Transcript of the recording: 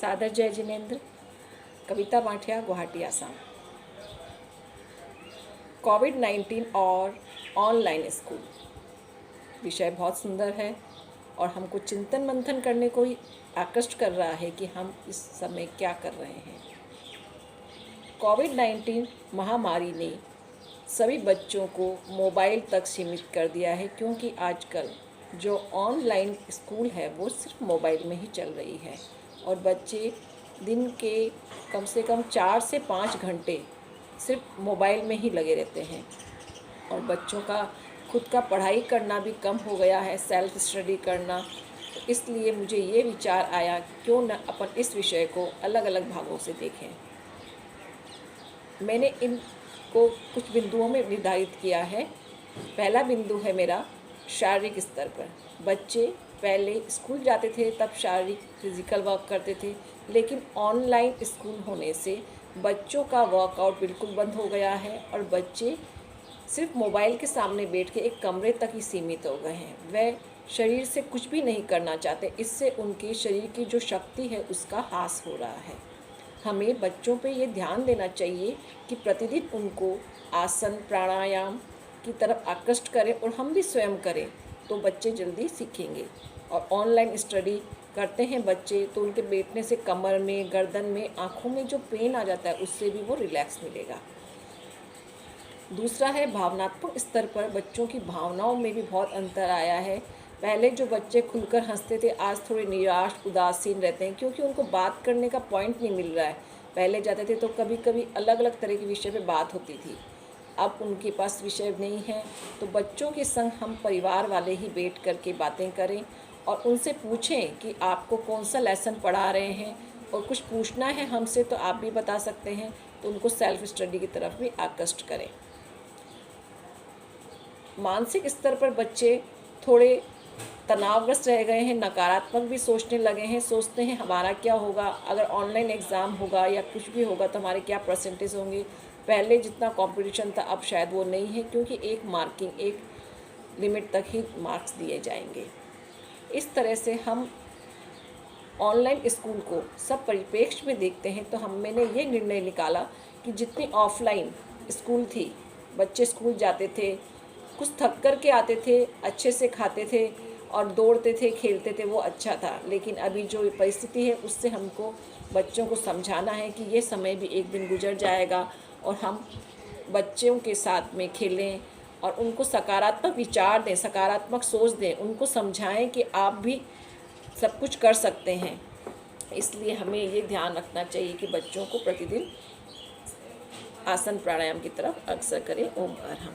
सादर जय जिनेंद्र, कविता माठिया, गुवाहाटी, आसाम। कोविड-19 और ऑनलाइन स्कूल विषय बहुत सुंदर है और हमको चिंतन मंथन करने को ही आकृष्ट कर रहा है कि हम इस समय क्या कर रहे हैं। कोविड-19 महामारी ने सभी बच्चों को मोबाइल तक सीमित कर दिया है, क्योंकि आजकल जो ऑनलाइन स्कूल है वो सिर्फ मोबाइल में ही चल रही है और बच्चे दिन के कम से कम 4 से 5 घंटे सिर्फ मोबाइल में ही लगे रहते हैं और बच्चों का खुद का पढ़ाई करना भी कम हो गया है, सेल्फ स्टडी करना। तो इसलिए मुझे ये विचार आया क्यों न अपन इस विषय को अलग अलग भागों से देखें। मैंने इनको कुछ बिंदुओं में निर्धारित किया है। पहला बिंदु है मेरा शारीरिक स्तर पर। बच्चे पहले स्कूल जाते थे तब शारीरिक फिजिकल वर्क करते थे, लेकिन ऑनलाइन स्कूल होने से बच्चों का वर्कआउट बिल्कुल बंद हो गया है और बच्चे सिर्फ मोबाइल के सामने बैठ के एक कमरे तक ही सीमित हो गए हैं। वह शरीर से कुछ भी नहीं करना चाहते। इससे उनके शरीर की जो शक्ति है उसका ह्रास हो रहा है। हमें बच्चों पे ये ध्यान देना चाहिए कि प्रतिदिन उनको आसन प्राणायाम की तरफ आकृष्ट करें और हम भी स्वयं करें, तो बच्चे जल्दी सीखेंगे। और ऑनलाइन स्टडी करते हैं बच्चे तो उनके बैठने से कमर में, गर्दन में, आँखों में जो पेन आ जाता है उससे भी वो रिलैक्स मिलेगा। दूसरा है भावनात्मक स्तर पर बच्चों की भावनाओं में भी बहुत अंतर आया है। पहले जो बच्चे खुलकर हंसते थे आज थोड़े निराश उदासीन रहते हैं, क्योंकि उनको बात करने का पॉइंट नहीं मिल रहा है। पहले जाते थे तो कभी कभी अलग अलग तरह के विषय पे बात होती थी, अब उनके पास विषय नहीं है। तो बच्चों के संग हम परिवार वाले ही बैठ कर के बातें करें और उनसे पूछें कि आपको कौन सा लेसन पढ़ा रहे हैं, और कुछ पूछना है हमसे तो आप भी बता सकते हैं। तो उनको सेल्फ स्टडी की तरफ भी आकृष्ट करें। मानसिक स्तर पर बच्चे थोड़े तनावग्रस्त रह गए हैं, नकारात्मक भी सोचने लगे हैं। सोचते हैं हमारा क्या होगा, अगर ऑनलाइन एग्ज़ाम होगा या कुछ भी होगा तो हमारे क्या परसेंटेज होंगे। पहले जितना कंपटीशन था अब शायद वो नहीं है, क्योंकि एक लिमिट तक ही मार्क्स दिए जाएंगे। इस तरह से हम ऑनलाइन स्कूल को सब परिप्रेक्ष्य में देखते हैं तो मैंने ये निर्णय निकाला कि जितनी ऑफलाइन स्कूल थी, बच्चे स्कूल जाते थे, कुछ थक कर के आते थे, अच्छे से खाते थे और दौड़ते थे, खेलते थे, वो अच्छा था। लेकिन अभी जो परिस्थिति है उससे हमको बच्चों को समझाना है कि ये समय भी एक दिन गुजर जाएगा और हम बच्चों के साथ में खेलें और उनको सकारात्मक विचार दें, सकारात्मक सोच दें, उनको समझाएं कि आप भी सब कुछ कर सकते हैं। इसलिए हमें ये ध्यान रखना चाहिए कि बच्चों को प्रतिदिन आसन प्राणायाम की तरफ अग्रसर करें। ओम अरहम।